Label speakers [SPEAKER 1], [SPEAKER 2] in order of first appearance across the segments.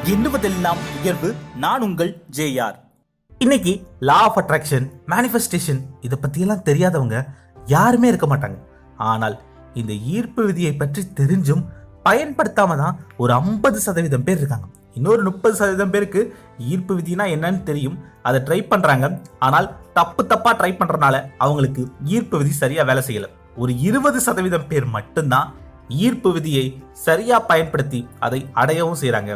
[SPEAKER 1] எண்ணுவதெல்லாம் உயர்வு. நான் உங்கள் ஜேஆர். இன்னைக்கு லா ஆஃப் அட்ராக்ஷன், மேனிஃபெஸ்டேஷன் இதை பற்றியெல்லாம் தெரியாதவங்க யாருமே இருக்க மாட்டாங்க. ஆனால் இந்த ஈர்ப்பு விதியை பற்றி தெரிஞ்சும் பயன்படுத்தாம தான் ஒரு 50% பேர் இருக்காங்க. இன்னொரு 30% பேருக்கு ஈர்ப்பு விதினா என்னன்னு தெரியும், அதை ட்ரை பண்றாங்க. ஆனால் தப்பா ட்ரை பண்றதுனால அவங்களுக்கு ஈர்ப்பு விதி சரியா வேலை செய்யல. ஒரு 20% பேர் மட்டும்தான் ஈர்ப்பு விதியை சரியா பயன்படுத்தி அதை அடையவும் செய்யறாங்க.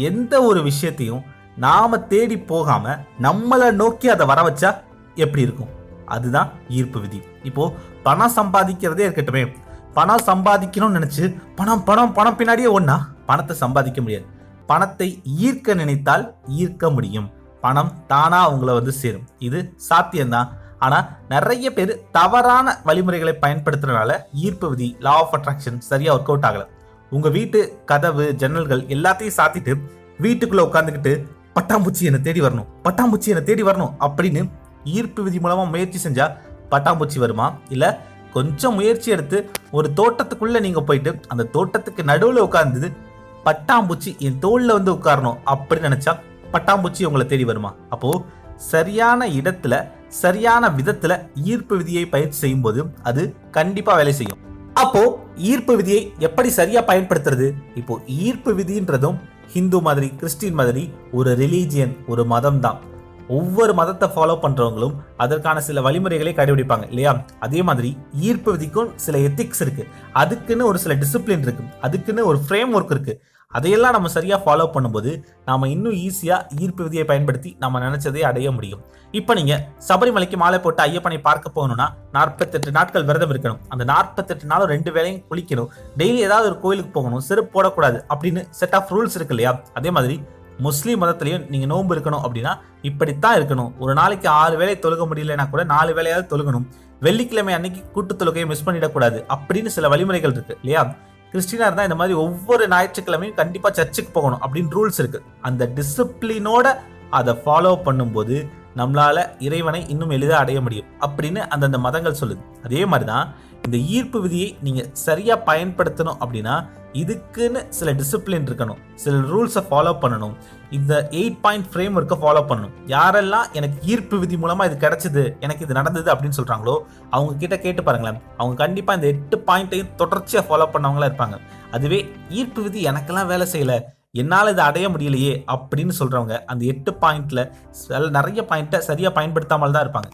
[SPEAKER 1] எந்த ஒரு விஷயத்தையும் நாம தேடி போகாம நம்மளை நோக்கி அதை வர வச்சா எப்படி இருக்கும்? அதுதான் ஈர்ப்பு விதி. இப்போ பணம் சம்பாதிக்கிறதே இருக்கட்டுமே, பணம் சம்பாதிக்கணும்னு நினைச்சு பணம் பணம் பணம் பின்னாடியே ஒன்னா பணத்தை சம்பாதிக்க முடியாது. பணத்தை ஈர்க்க நினைத்தால் ஈர்க்க முடியும். பணம் தானா உங்களை சேரும். இது சாத்தியம்தான். ஆனா நிறைய பேர் தவறான வழிமுறைகளை பயன்படுத்துறதுனால ஈர்ப்பு விதி, லா ஆஃப் அட்ராக்ஷன் சரியா ஒர்க் அவுட் ஆகல. உங்க வீட்டு கதவு, ஜன்னல்கள் எல்லாத்தையும் சாத்திட்டு வீட்டுக்குள்ள உட்காந்துக்கிட்டு பட்டாம்பூச்சி என்னை தேடி வரணும், பட்டாம்பூச்சி என்னை தேடி வரணும் அப்படின்னு ஈர்ப்பு விதி மூலமா முயற்சி செஞ்சா பட்டாம்பூச்சி வருமா? இல்ல கொஞ்சம் முயற்சி எடுத்து ஒரு தோட்டத்துக்குள்ள நீங்க போயிட்டு அந்த தோட்டத்துக்கு நடுவுல உட்கார்ந்து பட்டாம்பூச்சி என் தோல்ல உட்காரணும் அப்படின்னு நினைச்சா பட்டாம்பூச்சி உங்களை தேடி வருமா? அப்போ சரியான இடத்துல சரியான விதத்துல ஈர்ப்பு விதியை பயிற்சி செய்யும் போது அது கண்டிப்பா வேலை செய்யும். அப்போ ஈர்ப்பு விதியை எப்படி சரியா பயன்படுத்துறது? இப்போ ஈர்ப்பு விதின்றதும் ஹிந்து மாதிரி, கிறிஸ்டின் மாதிரி ஒரு ரிலீஜியன், ஒரு மதம் தான். ஒவ்வொரு மதத்தை ஃபாலோ பண்றவங்களும் அதற்கான சில வழிமுறைகளை கடைபிடிப்பாங்க இல்லையா? அதே மாதிரி ஈர்ப்பு விதிக்கும் சில எத்திக்ஸ் இருக்கு, அதுக்குன்னு ஒரு சில டிசிப்ளின் இருக்கு, அதுக்குன்னு ஒரு ஃப்ரேம் ஒர்க் இருக்கு. அதையெல்லாம் நம்ம சரியா ஃபாலோ பண்ணும்போது நாம இன்னும் ஈஸியா ஈர்ப்பு விதியை பயன்படுத்தி நம்ம நினைச்சதை அடைய முடியும். இப்ப நீங்க சபரிமலைக்கு மாலை போட்டு ஐயப்பனை பார்க்க போகணும்னா 48 நாட்கள் விரதம் இருக்கணும். அந்த 48 நாளும் 2 வேளையும் குளிக்கணும். டெய்லி ஏதாவது ஒரு கோயிலுக்கு போகணும், செருப்பு போடக்கூடாது அப்படின்னு செட் ஆஃப் ரூல்ஸ் இருக்கு இல்லையா? அதே மாதிரி முஸ்லீம் மதத்திலையும் நீங்க நோன்பு இருக்கணும் அப்படின்னா இப்படித்தான் இருக்கணும். ஒரு நாளைக்கு 6 வேளை தொழுக முடியலன்னா கூட 4 வேளையாவது தொழுகணும். வெள்ளிக்கிழமை அன்னைக்கு கூட்டு தொழுகையை மிஸ் பண்ணிடக்கூடாது அப்படின்னு சில வழிமுறைகள் இருக்கு இல்லையா? கிறிஸ்டினா இருந்தா இந்த மாதிரி ஒவ்வொரு ஞாயிற்றுக்கிழமையும் கண்டிப்பா சர்ச்சுக்கு போகணும் அப்படின்னு ரூல்ஸ் இருக்கு. அந்த டிசிப்ளினோட அதை ஃபாலோ பண்ணும்போது நம்மளால இறைவனை இன்னும் எளிதாக அடைய முடியும் அப்படின்னு அந்தந்த மதங்கள் சொல்லுது. அதே மாதிரிதான் இந்த ஈர்ப்பு விதியை நீங்க சரியா பயன்படுத்தணும் அப்படின்னா இதுக்குன்னு சில டிசிப்ளின் இருக்கணும், சில ரூல்ஸை ஃபாலோ பண்ணணும். இந்த 8 பாயிண்ட் ஃப்ரேம் ஒர்க்கை ஃபாலோ பண்ணணும். யாரெல்லாம் எனக்கு ஈர்ப்பு விதி மூலமா இது கிடைச்சது, எனக்கு இது நடந்தது அப்படின்னு சொல்றாங்களோ அவங்க கிட்ட கேட்டு பாருங்களேன். அவங்க கண்டிப்பா இந்த 8 பாயிண்ட்டையும் தொடர்ச்சியா ஃபாலோ பண்ணவங்களா இருப்பாங்க. அதுவே ஈர்ப்பு விதி எனக்கெல்லாம் வேலை செய்யல, என்னால் இதை அடைய முடியலையே அப்படின்னு சொல்றவங்க அந்த 8 பாயிண்ட்ல நிறைய பாயிண்ட்டை சரியா பயன்படுத்தாமல் தான் இருப்பாங்க.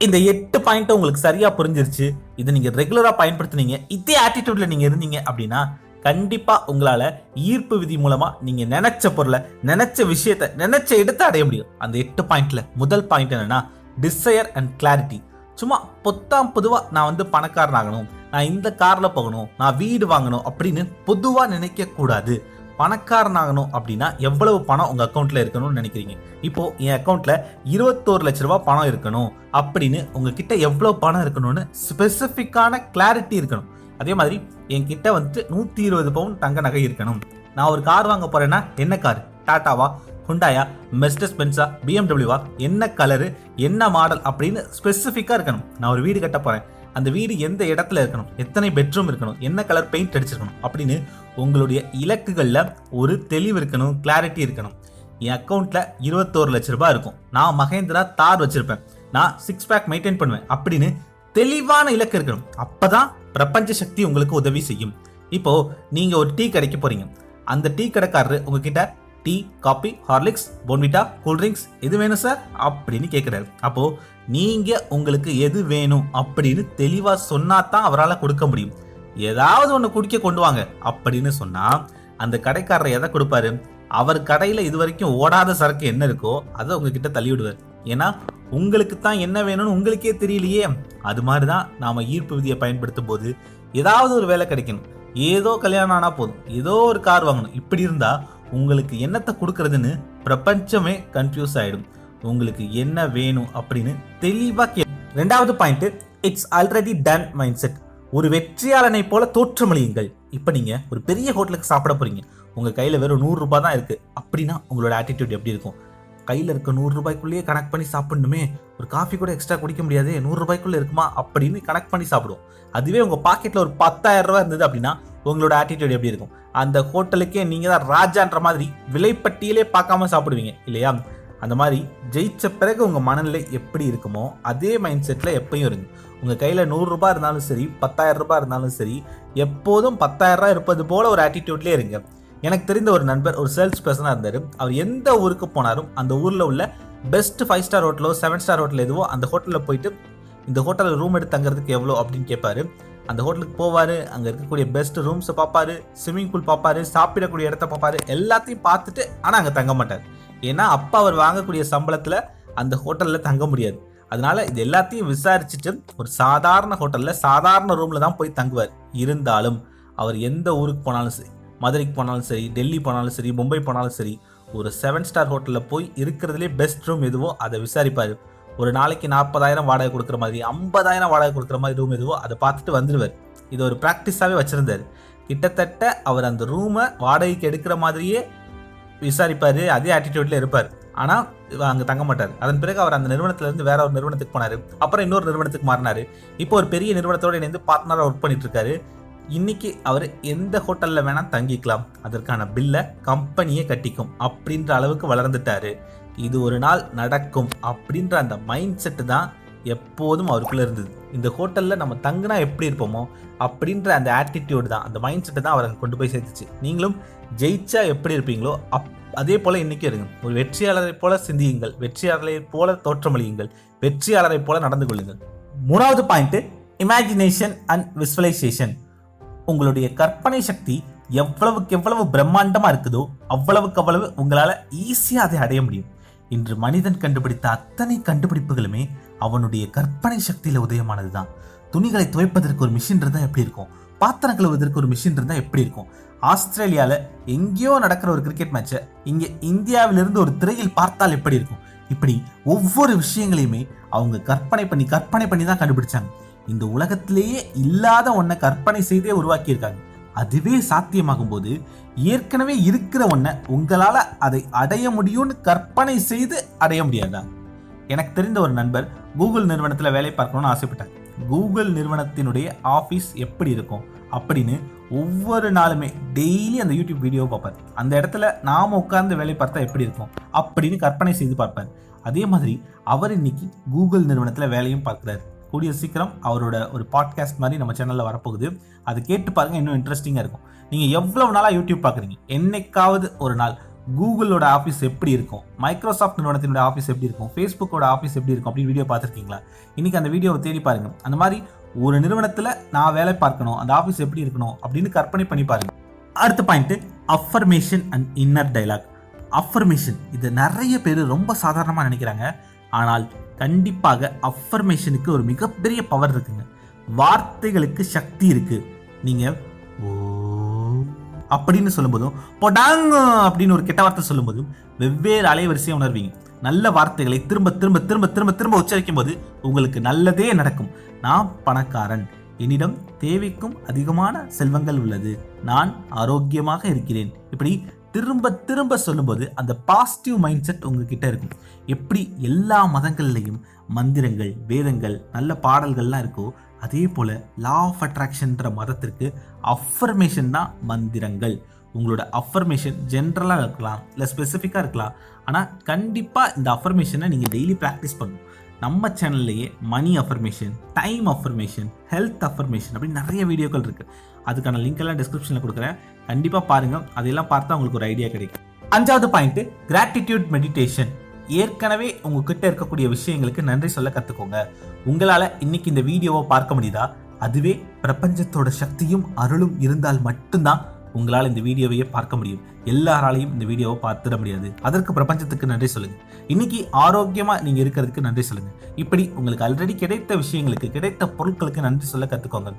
[SPEAKER 1] இந்த 8 பாயிண்ட் உங்களுக்கு சரியா புரிஞ்சிருச்சு, இதை நீங்க ரெகுலரா பயன்படுத்தினீங்க, இதே ஆட்டிடியூட்ல நீங்க இருந்தீங்க அப்படின்னா கண்டிப்பா உங்களால ஈர்ப்பு விதி மூலமா நீங்க நினைச்ச பொருளை, நினைச்ச விஷயத்தை, நினைச்ச இடத்தை அடைய முடியும். அந்த 8 பாயிண்ட்ல முதல் பாயிண்ட் என்னன்னா டிசையர் அண்ட் கிளாரிட்டி. சும்மா பொதுவா நான் பணக்காரன் ஆகணும், நான் இந்த கார்ல போகணும், நான் வீடு வாங்கணும் அப்படின்னு பொதுவா நினைக்க கூடாது. பணக்காரன் ஆகணும் அப்படின்னா எவ்வளவு பணம் உங்க அக்கௌண்ட்ல இருக்கணும்னு நினைக்கிறீங்க? இப்போ என் அக்கௌண்ட்ல 21 லட்ச ரூபாய் பணம் இருக்கணும் அப்படின்னு உங்ககிட்ட எவ்வளவு பணம் இருக்கணும்னு ஸ்பெசிபிக்கான கிளாரிட்டி இருக்கணும். அதே மாதிரி என்கிட்ட 120 பவுன் தங்க நகை இருக்கணும். நான் ஒரு கார் வாங்க போறேன்னா என்ன கார்? டாட்டாவா, ஹுண்டாயா, மெர்சிடிஸ் பென்ஸா, பிஎம்டபிள்யூவா, என்ன கலரு, என்ன மாடல் அப்படின்னு ஸ்பெசிஃபிக்கா இருக்கணும். நான் ஒரு வீடு கட்ட போறேன், அந்த வீடு எந்த இடத்துல இருக்கணும், எத்தனை பெட்ரூம் இருக்கணும், என்ன கலர் பெயிண்ட் அடிச்சிருக்கணும் அப்படின்னு உங்களுடைய இலக்குகள்ல ஒரு தெளிவு இருக்கணும், கிளாரிட்டி இருக்கணும். என் அக்கௌண்ட்ல 21 லட்ச ரூபாய் இருக்கும், நான் மகேந்திரா தார் வச்சிருப்பேன், நான் 6 பேக் மெயின்டைன் பண்ணுவேன் அப்படின்னு தெளிவான இலக்கு இருக்கணும். அப்பதான் பிரபஞ்ச சக்தி உங்களுக்கு உதவி செய்யும். இப்போ நீங்க ஒரு டீ கடைக்கு போறீங்க, அந்த டீ கடைக்காரரு உங்ககிட்ட tea, coffee, Horlicks, Bournvita, cool drinks எது வேணும் சார் அப்படின்னு கேட்கிறாரு. அப்போ நீங்க உங்களுக்கு எது வேணும் அப்படின்னு தெளிவா சொன்னாதான் அவரால் கொடுக்க முடியும். ஏதாவது ஒன்று குடிக்க கொண்டு வாங்க அப்படின்னு சொன்னா அந்த கடைக்காரர் எதை கொடுப்பாரு? அவர் கடையில இது வரைக்கும் ஓடாத சரக்கு என்ன இருக்கோ அதை உங்ககிட்ட தள்ளி விடுவார். ஏன்னா உங்களுக்கு தான் என்ன வேணும்னு உங்களுக்கே தெரியலையே. அது மாதிரிதான் நாம ஈர்ப்பு விதியை பயன்படுத்தும் போது ஏதாவது ஒரு வேலை கிடைக்கணும், ஏதோ கல்யாணம் ஆனா போதும், ஏதோ ஒரு கார் வாங்கணும், இப்படி இருந்தா உங்களுக்கு என்னத்தை கொடுக்கறதுன்னு பிரபஞ்சமே கன்ஃபியூஸ் ஆயிடும். உங்களுக்கு என்ன வேணும் அப்படின்னு தெளிவா ரெண்டாவது point, it's already done mind set. ஒரு வெற்றியாளனை போல தோற்றமளியுங்கள். இப்ப நீங்க ஒரு பெரிய ஹோட்டலுக்கு சாப்பிட போறீங்க, உங்க கையில வெறும் 100 ரூபாய் தான் இருக்கு அப்படின்னா உங்களோட ஆட்டிடியூட் எப்படி இருக்கும்? கையில் இருக்க 100 ரூபாய்க்குள்ளேயே கனெக்ட் பண்ணி சாப்பிடணுமே, ஒரு காஃபி கூட எக்ஸ்ட்ரா குடிக்க முடியாது, 100 ரூபாய்க்குள்ள இருக்குமா அப்படின்னு கனெக்ட் பண்ணி சாப்பிடுவோம். அதுவே உங்க பாக்கெட்ல ஒரு 10,000 ரூபாய் இருந்தது அப்படின்னா உங்களோட ஆட்டிடியூட் எப்படி இருக்கும்? அந்த ஹோட்டலுக்கே நீங்கள் தான் ராஜான்ற மாதிரி விலைப்பட்டியலே பார்க்காம சாப்பிடுவீங்க இல்லையா? அந்த மாதிரி ஜெயிச்ச பிறகு உங்கள் மனநிலை எப்படி இருக்குமோ அதே மைண்ட் செட்டில் எப்பயும் இருங்க. உங்கள் கையில் 100 ரூபாய் இருந்தாலும் சரி, 10,000 ரூபாய் இருந்தாலும் சரி, எப்போதும் 10,000 ரூபாய் இருப்பது போல ஒரு ஆட்டிடியூட்லேயே இருங்க. எனக்கு தெரிந்த ஒரு நண்பர் ஒரு சேல்ஸ் பர்சனாக இருந்தார். அவர் எந்த ஊருக்கு போனாலும் அந்த ஊரில் உள்ள பெஸ்ட் 5 ஸ்டார் ஹோட்டலோ 7 ஸ்டார் ஹோட்டல் எதுவோ அந்த ஹோட்டலில் போயிட்டு இந்த ஹோட்டலில் ரூம் எடுத்து தங்குறதுக்கு எவ்வளோ அப்படின்னு கேட்பாரு. அந்த ஹோட்டலுக்கு போவார், அங்கே இருக்கக்கூடிய பெஸ்ட் ரூம்ஸை பார்ப்பாரு, ஸ்விம்மிங் பூல் பார்ப்பாரு, சாப்பிடக்கூடிய இடத்த பார்ப்பாரு, எல்லாத்தையும் பார்த்துட்டு ஆனால் அங்கே தங்க மாட்டார். ஏன்னா அப்போ அவர் வாங்கக்கூடிய சம்பளத்தில் அந்த ஹோட்டலில் தங்க முடியாது. அதனால இது எல்லாத்தையும் விசாரிச்சுட்டு ஒரு சாதாரண ஹோட்டலில் சாதாரண ரூமில் தான் போய் தங்குவார். இருந்தாலும் அவர் எந்த ஊருக்கு போனாலும் சரி, மதுரைக்கு போனாலும் சரி, டெல்லி போனாலும் சரி, மும்பை போனாலும் சரி, ஒரு 7 ஸ்டார் ஹோட்டலில் போய் இருக்கிறதுலே பெஸ்ட் ரூம் எதுவோ அதை விசாரிப்பார். ஒரு நாளைக்கு 40,000 வாடகை கொடுக்குற மாதிரி, 50,000 வாடகை கொடுக்குற மாதிரி ரூம் எதுவோ அதை பார்த்துட்டு வந்துடுவார். இது ஒரு ப்ராக்டிஸாகவே வச்சுருந்தார். கிட்டத்தட்ட அவர் அந்த ரூமை வாடகைக்கு எடுக்கிற மாதிரியே விசாரிப்பார், அதே ஆட்டிடியூட்ல இருப்பார். ஆனால் அங்கே தங்க மாட்டார். அதன் பிறகு அவர் அந்த நிறுவனத்திலேருந்து வேற ஒரு நிறுவனத்துக்கு போனார். அப்புறம் இன்னொரு நிறுவனத்துக்கு மாறினார். இப்போ ஒரு பெரிய நிறுவனத்தோடு இணைந்து பார்ட்னராக ஒர்க் பண்ணிட்டு இருக்காரு. இன்னைக்கு அவர் எந்த ஹோட்டலில் வேணால் தங்கிக்கலாம், அதற்கான பில்லை கம்பெனியே கட்டிக்கும் அப்படின்ற அளவுக்கு வளர்ந்துட்டாரு. இது ஒரு நாள் நடக்கும் அப்படின்ற அந்த மைண்ட் செட்டு தான் எப்போதும் அவருக்குள்ளே இருந்தது. இந்த ஹோட்டலில் நம்ம தங்கினா எப்படி இருப்போமோ அப்படின்ற அந்த ஆட்டிடியூடு தான், அந்த மைண்ட் செட்டு தான் அவரை கொண்டு போய் சேர்த்துச்சு. நீங்களும் ஜெயிச்சா எப்படி இருப்பீங்களோ அதே போல் இன்றைக்கி இருங்க. ஒரு வெற்றியாளரை போல சிந்தியுங்கள், வெற்றியாளரை போல தோற்றமளியுங்கள், வெற்றியாளரை போல நடந்து கொள்ளுங்கள். 3வது பாயிண்ட், இமேஜினேஷன் அண்ட் விசுவலைசேஷன். உங்களுடைய கற்பனை சக்தி எவ்வளவுக்கு எவ்வளவு பிரம்மாண்டமாக இருக்குதோ அவ்வளவுக்கு அவ்வளவு உங்களால் ஈஸியாக அதை அடைய முடியும். இன்று மனிதன் கண்டுபிடித்த அத்தனை கண்டுபிடிப்புகளுமே அவனுடைய கற்பனை சக்தியில் உதயமானது தான். துணிகளை துவைப்பதற்கு ஒரு மிஷின் இருந்தால் எப்படி இருக்கும்? பாத்திரம் கழுவுவதற்கு ஒரு மிஷின் இருந்தால் எப்படி இருக்கும்? ஆஸ்திரேலியாவில் எங்கேயோ நடக்கிற ஒரு கிரிக்கெட் மேட்சை இங்கே இந்தியாவிலிருந்து ஒரு திரையில் பார்த்தால் எப்படி இருக்கும்? இப்படி ஒவ்வொரு விஷயங்களையுமே அவங்க கற்பனை பண்ணி தான் கண்டுபிடிச்சாங்க. இந்த உலகத்திலேயே இல்லாத ஒன்றை கற்பனை செய்தே உருவாக்கியிருக்காங்க. அதுவே சாத்தியமாகும் போது ஏற்கனவே இருக்கிற ஒன்றை உங்களால் அதை அடைய முடியும்னு கற்பனை செய்து அடைய முடியாதா? எனக்கு தெரிந்த ஒரு நண்பர் கூகுள் நிறுவனத்தில் வேலை பார்க்கணும்னு ஆசைப்பட்டார். கூகுள் நிறுவனத்தினுடைய ஆஃபீஸ் எப்படி இருக்கும் அப்படின்னு ஒவ்வொரு நாளுமே டெய்லி அந்த யூடியூப் வீடியோ பார்ப்பார். அந்த இடத்துல நாம் உட்கார்ந்து வேலை பார்த்தா எப்படி இருக்கும் அப்படின்னு கற்பனை செய்து பார்ப்பார். அதே மாதிரி அவர் இன்னைக்கு கூகுள் நிறுவனத்தில் வேலையும் பார்க்குறாரு. கூடிய சீக்கிரம் அவரோட ஒரு பாட்காஸ்ட் மாதிரி நம்ம சேனலில் வரப்போகுது. அது கேட்டு பாருங்கள், இன்னும் இன்ட்ரெஸ்டிங்காக இருக்கும். நீங்கள் எவ்வளவு நாளாக யூடியூப் பார்க்குறீங்க, என்னைக்காவது ஒரு நாள் கூகுளோட ஆஃபீஸ் எப்படி இருக்கும், மைக்ரோசாஃப்ட் நிறுவனத்தினோட ஆஃபீஸ் எப்படி இருக்கும், ஃபேஸ்புக்கோட ஆஃபீஸ் எப்படி இருக்கும் அப்படின்னு வீடியோ பார்த்துருக்கீங்களா? இன்றைக்கி அந்த வீடியோவை தேடி பாருங்கள். அந்த மாதிரி ஒரு நிறுவனத்தில் நான் வேலை பார்க்கணும், அந்த ஆஃபீஸ் எப்படி இருக்கணும் அப்படின்னு கற்பனை பண்ணி பாருங்கள். அடுத்த point, affirmation and inner dialogue. Affirmation இது நிறைய பேர் ரொம்ப சாதாரணமாக நினைக்கிறாங்க. ஆனால் கண்டிப்பாக அஃபர்மேஷனுக்கு ஒரு மிகப்பெரிய பவர் இருக்குங்க. வார்த்தைகளுக்கு சக்தி இருக்கு. நீங்கள் அப்படின்னு சொல்லும்போதும் பொடாங்க அப்படின்னு ஒரு கெட்ட வார்த்தை சொல்லும்போதும் வெவ்வேறு அலைவரிசையை உணர்வீங்க. நல்ல வார்த்தைகளை திரும்ப திரும்ப திரும்ப திரும்ப திரும்ப உச்சரிக்கும் போது உங்களுக்கு நல்லதே நடக்கும். நான் பணக்காரன், என்னிடம் தேவைக்கும் அதிகமான செல்வங்கள் உள்ளது, நான் ஆரோக்கியமாக இருக்கிறேன், இப்படி திரும்ப திரும்ப சொல்லும்போது அந்த பாசிட்டிவ் மைண்ட் செட் உங்ககிட்ட இருக்கும். எப்படி எல்லா மதங்கள்லையும் மந்திரங்கள், வேதங்கள், நல்ல பாடல்கள்லாம் இருக்கோ அதே போல் லா ஆஃப் அட்ராக்ஷன்ற மதத்திற்கு அஃபர்மேஷன் தான் மந்திரங்கள். உங்களோட அஃபர்மேஷன் ஜென்ரலாக இருக்கலாம், இல்லை ஸ்பெசிஃபிக்காக இருக்கலாம். ஆனால் கண்டிப்பாக இந்த அஃபர்மேஷனை நீங்கள் டெய்லி ப்ராக்டிஸ் பண்ணணும். நம்ம சேனல்லையே money affirmation, time affirmation, health affirmation அப்படின்னு நிறைய வீடியோக்கள் இருக்குது. அதுக்கான லிங்க் எல்லாம் டிஸ்கிரிப்ஷனில் கொடுக்குறேன், கண்டிப்பாக பாருங்கள். அதெல்லாம் பார்த்தா உங்களுக்கு ஒரு ஐடியா கிடைக்கும். 5வது பாயிண்ட், கிராட்டிடியூட் மெடிடேஷன். ஏற்கனவே உங்ககிட்ட இருக்கக்கூடிய விஷயங்களுக்கு நன்றி சொல்ல கற்றுக்கோங்க. உங்களால் இன்னைக்கு இந்த வீடியோவை பார்க்க முடியுதா? அதுவே பிரபஞ்சத்தோட சக்தியும் அருளும் இருந்தால் மட்டும்தான் உங்களால் இந்த வீடியோவையே பார்க்க முடியும். எல்லாராலையும் இந்த வீடியோவை பார்த்துட முடியாது. அதற்கு பிரபஞ்சத்துக்கு நன்றி சொல்லுங்க. இன்னைக்கு ஆரோக்கியமா நீங்க இருக்கிறதுக்கு நன்றி சொல்லுங்க. இப்படி உங்களுக்கு ஆல்ரெடி கிடைத்த விஷயங்களுக்கு, கிடைத்த பொருட்களுக்கு நன்றி சொல்ல கற்றுக்கோங்க.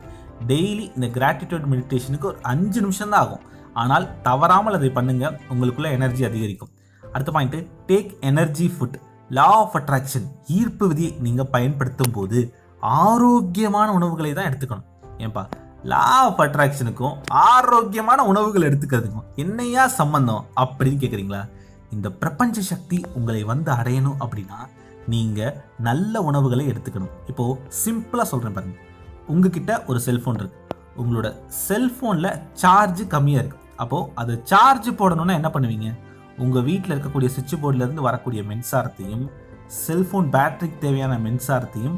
[SPEAKER 1] டெய்லி இந்த கிராட்டிடியூட் மெடிடேஷனுக்கு ஒரு 5 நிமிஷம் தான் ஆகும். ஆனால் தவறாமல் அதை பண்ணுங்க, உங்களுக்குள்ள எனர்ஜி அதிகரிக்கும். அடுத்த point, take energy food. Law of attraction, ஈர்ப்பு விதியை நீங்க பயன்படுத்தும் போது ஆரோக்கியமான உணவுகளை தான் எடுத்துக்கணும். ஏன்பா, லா ஆஃப் அட்ராக்ஷனுக்கும் ஆரோக்கியமான உணவுகள் எடுத்துக்கிறதுக்கும் என்னையா சம்பந்தம் அப்படின்னு கேட்குறீங்களா? இந்த பிரபஞ்ச சக்தி உங்களை வந்து அடையணும் அப்படின்னா நீங்கள் நல்ல உணவுகளை எடுத்துக்கணும். இப்போது சிம்பிளாக சொல்கிறேன் பாருங்க. உங்ககிட்ட ஒரு செல்ஃபோன் இருக்கு, உங்களோட செல்ஃபோனில் சார்ஜ் கம்மியாக இருக்குது. அப்போது அது சார்ஜ் போடணுன்னா என்ன பண்ணுவீங்க? உங்கள் வீட்டில் இருக்கக்கூடிய சுவிட்ச் போர்டிலேருந்து வரக்கூடிய மின்சாரத்தையும் செல்ஃபோன் பேட்டரிக்கு தேவையான மின்சாரத்தையும்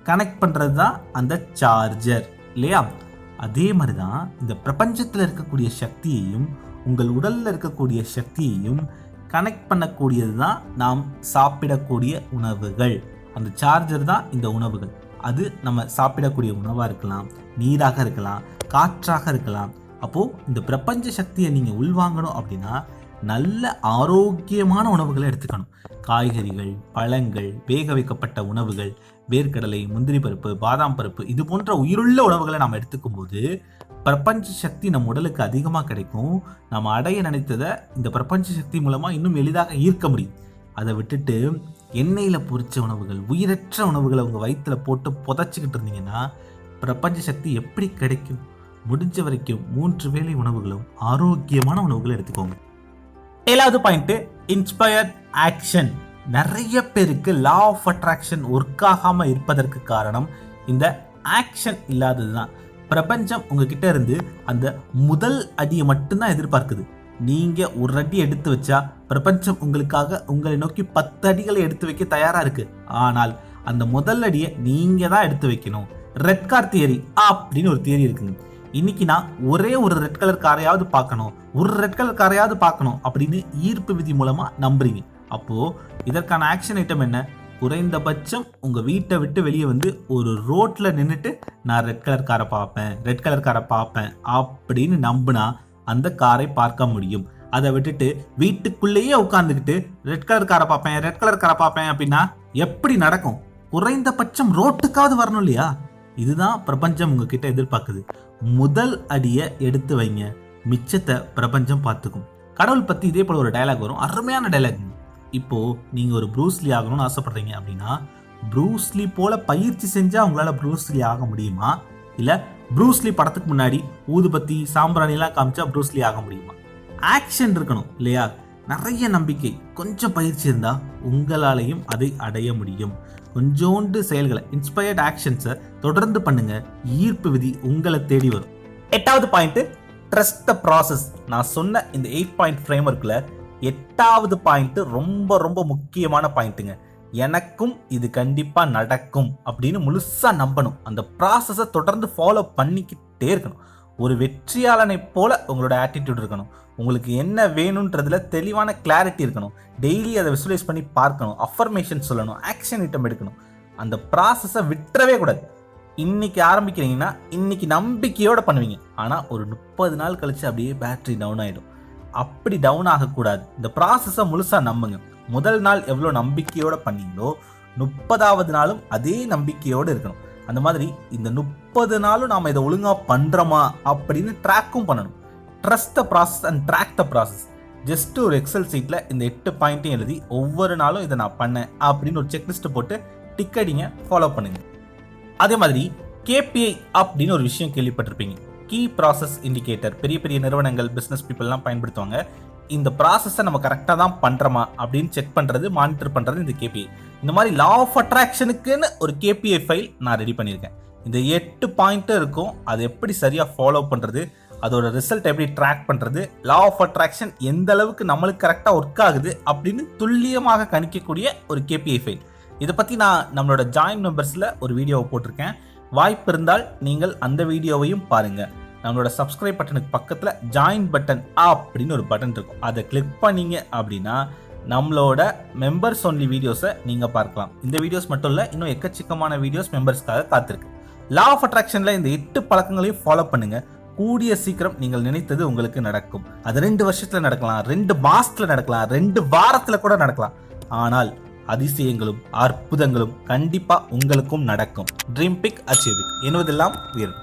[SPEAKER 1] கனெக்ட் பண்ணுறது தான் அந்த சார்ஜர் இல்லையா? அதே மாதிரி தான் இந்த பிரபஞ்சத்தில் இருக்கக்கூடிய சக்தியையும் உங்கள் உடலில் இருக்கக்கூடிய சக்தியையும் கனெக்ட் பண்ணக்கூடியது தான் நாம் சாப்பிடக்கூடிய உணவுகள். அந்த சார்ஜர் தான் இந்த உணவுகள். அது நம்ம சாப்பிடக்கூடிய உணவாக இருக்கலாம், நீராக இருக்கலாம், காற்றாக இருக்கலாம். அப்போது இந்த பிரபஞ்ச சக்தியை நீங்கள் உள்வாங்கணும் அப்படின்னா நல்ல ஆரோக்கியமான உணவுகளை எடுத்துக்கணும். காய்கறிகள், பழங்கள், வேக வைக்கப்பட்ட உணவுகள், வேர்க்கடலை, முந்திரி பருப்பு, பாதாம் பருப்பு, இது போன்ற உயிருள்ள உணவுகளை நாம் எடுத்துக்கும் போது பிரபஞ்ச சக்தி நம் உடலுக்கு அதிகமாக கிடைக்கும். நம்ம அடைய நினைத்ததை இந்த பிரபஞ்ச சக்தி மூலமாக இன்னும் எளிதாக ஈர்க்க முடியும். அதை விட்டுட்டு எண்ணெயில் பொரிச்ச உணவுகள், உயிரற்ற உணவுகளை உங்கள் வயிற்றில் போட்டு புதைச்சிக்கிட்டு இருந்தீங்கன்னா பிரபஞ்ச சக்தி எப்படி கிடைக்கும்? முடிஞ்ச வரைக்கும் 3 வேளை உணவுகளும் ஆரோக்கியமான உணவுகளை எடுத்துக்கோங்க. 7வது பாயிண்ட், இன்ஸ்பயர்ட் ஆக்ஷன். நிறைய பேருக்கு லா ஆஃப் அட்ராக்ஷன் ஒர்க் ஆகாமல் இருப்பதற்கு காரணம் இந்த ஆக்ஷன் இல்லாதது தான். பிரபஞ்சம் உங்ககிட்ட இருந்து அந்த முதல் அடியை மட்டும்தான் எதிர்பார்க்குது. நீங்கள் ஒரு அடி எடுத்து வச்சா பிரபஞ்சம் உங்களுக்காக உங்களை நோக்கி 10 அடிகளை எடுத்து வைக்க தயாராக இருக்கு. ஆனால் அந்த முதல் அடியை நீங்கள் தான் எடுத்து வைக்கணும். ரெட் கார் தியரி அப்படின்னு ஒரு தியரி இருக்குங்க. இன்னைக்கு நான் ஒரே ஒரு ரெட் கலர் காரையாவது பார்க்கணும், ஒரு ரெட் கலர் காரையாவது பார்க்கணும் அப்படின்னு ஈர்ப்பு விதி மூலமா நம்புறீங்க. அப்போ இதற்கான ஆக்ஷன் ஐட்டம் என்ன? குறைந்தபட்சம் உங்க வீட்டை விட்டு வெளியே வந்து ஒரு ரோட்ல நின்றுட்டு நான் ரெட் கலர் காரை பார்ப்பேன் அப்படின்னு நம்புனா அந்த காரை பார்க்க முடியும். அதை விட்டுட்டு வீட்டுக்குள்ளேயே உட்கார்ந்துக்கிட்டு ரெட் கலர் காரை பார்ப்பேன் அப்படின்னா எப்படி நடக்கும்? குறைந்தபட்சம் ரோட்டுக்காவது வரணும் இல்லையா? இதுதான் பிரபஞ்சம் உங்ககிட்ட எதிர்பார்க்குது. முதல் அடியை எடுத்து வைங்க, மிச்சத்தை பிரபஞ்சம் பார்த்துக்கும். கடவுள் பற்றி இதே போல் ஒரு டைலாக் வரும், அருமையான டைலாக். இப்போது நீங்கள் ஒரு ப்ரூஸ்லி ஆகணும்னு ஆசைப்படுறீங்க அப்படின்னா ப்ரூஸ்லி போல் பயிற்சி செஞ்சால் உங்களால் ப்ரூஸ்லி ஆக முடியுமா? இல்லை ப்ரூஸ்லி படத்துக்கு முன்னாடி ஊதுபத்தி சாம்பிராணிலாம் காமிச்சா ப்ரூஸ்லி ஆக முடியுமா? ஆக்ஷன் இருக்கணும் இல்லையா? நிறைய நம்பிக்கை, கொஞ்சம் பயிற்சி இருந்தால் உங்களாலையும் அதை அடைய முடியும். கொஞ்சோண்டு செயல்களை, இன்ஸ்பயர்ட் ஆக்ஷன்ஸை தொடர்ந்து பண்ணுங்க. ஈர்ப்பு விதி உங்களை தேடி வரும். 8வது பாயிண்ட், ட்ரஸ்ட் த ப்ராசஸ். நான் சொன்ன இந்த 8 பாயிண்ட் ஃப்ரேம்வொர்க்கில் 8வது பாயிண்ட் ரொம்ப ரொம்ப முக்கியமான பாயிண்ட்டுங்க. எனக்கும் இது கண்டிப்பாக நடக்கும் அப்படின்னு முழுசாக நம்பணும். அந்த ப்ராசஸை தொடர்ந்து ஃபாலோ பண்ணிக்கிட்டே இருக்கணும். ஒரு வெற்றியாளனை போல உங்களோட ஆட்டிடியூட் இருக்கணும். உங்களுக்கு என்ன வேணுன்றதுல தெளிவான கிளாரிட்டி இருக்கணும். டெய்லி அதை விசுவலைஸ் பண்ணி பார்க்கணும், அஃபர்மேஷன் சொல்லணும், ஆக்ஷன் ஐட்டம் எடுக்கணும். அந்த ப்ராசஸை விட்டுறவே கூடாது. இன்னைக்கு ஆரம்பிக்கிறீங்கன்னா இன்னைக்கு நம்பிக்கையோட பண்ணுவீங்க. ஆனால் ஒரு 30 நாள் கழிச்சு அப்படியே பேட்டரி டவுன் ஆகிடும். அப்படி டவுன் ஆகக்கூடாது. இந்த ப்ராசஸை முழுசாக நம்புங்க. முதல் நாள் எவ்வளோ நம்பிக்கையோட பண்ணீங்களோ 30வது நாளும் அதே நம்பிக்கையோடு இருக்கணும். அந்த மாதிரி இந்த 30 நாளும் நாம் இதை ஒழுங்காக பண்ணுறோமா அப்படின்னு ட்ராக்கும் பண்ணணும். Trust the process and track the process. Just ஒரு எக்ஸல் சீட்டில் இந்த 8 பாயிண்ட்டையும் எழுதி ஒவ்வொரு நாளும் இதை நான் பண்ணேன் அப்படின்னு ஒரு செக்லிஸ்ட் போட்டு டிக் அடிங்க, ஃபாலோ பண்ணுங்க. அதே மாதிரி KPI அப்படின்னு ஒரு விஷயம் கேள்விப்பட்டிருப்பீங்க. Key process indicator. பெரிய பெரிய நிறுவனங்கள், பிஸ்னஸ் பீப்புளெலாம் பயன்படுத்துவாங்க. இந்த ப்ராசஸை நம்ம கரெக்டாக தான் பண்ணுறோமா அப்படின்னு செக் பண்ணுறது, மானிட்டர் பண்ணுறது இந்த KPI. இந்த மாதிரி லா ஆஃப் அட்ராக்ஷனுக்குன்னு ஒரு KPI ஃபைல் நான் ரெடி பண்ணியிருக்கேன். இந்த 8 பாயிண்ட்டும் இருக்கும். அதை எப்படி சரியாக ஃபாலோ பண்ணுறது, அதோட ரிசல்ட் எப்படி ட்ராக் பண்ணுறது, லா ஆஃப் அட்ராக்ஷன் எந்த அளவுக்கு நம்மளுக்கு கரெக்டாக ஒர்க் ஆகுது அப்படின்னு துல்லியமாக கணிக்கக்கூடிய ஒரு KPI ஃபைல். இதை பற்றி நான் நம்மளோட ஜாயின் மெம்பர்ஸில் ஒரு வீடியோவை போட்டிருக்கேன். வாய்ப்பு இருந்தால் நீங்கள் அந்த வீடியோவையும் பாருங்கள். நம்மளோட சப்ஸ்கிரைப் பட்டனுக்கு பக்கத்தில் ஜாயின் பட்டன் அப்படின்னு ஒரு பட்டன் இருக்கும். அதை கிளிக் பண்ணீங்க அப்படின்னா நம்மளோட மெம்பர்ஸ் ஒன்லி வீடியோஸை நீங்கள் பார்க்கலாம். இந்த வீடியோஸ் மட்டும் இல்லை, இன்னும் எக்கச்சக்கமான வீடியோஸ் மெம்பர்ஸ்க்காக காத்திருக்கு. லா ஆஃப் அட்ராக்ஷனில் இந்த 8 பழக்கங்களையும் ஃபாலோ பண்ணுங்கள். கூடிய சீக்கிரம் நீங்கள் நினைத்தது உங்களுக்கு நடக்கும். அது 2 வருஷத்தில் நடக்கலாம், 2 மாசத்தில் நடக்கலாம், 2 வாரத்தில் கூட நடக்கலாம். ஆனால் அதிசயங்களும் அற்புதங்களும் கண்டிப்பாக உங்களுக்கும் நடக்கும். Dream big, achieve big. என்பதெல்லாம் உயரும்.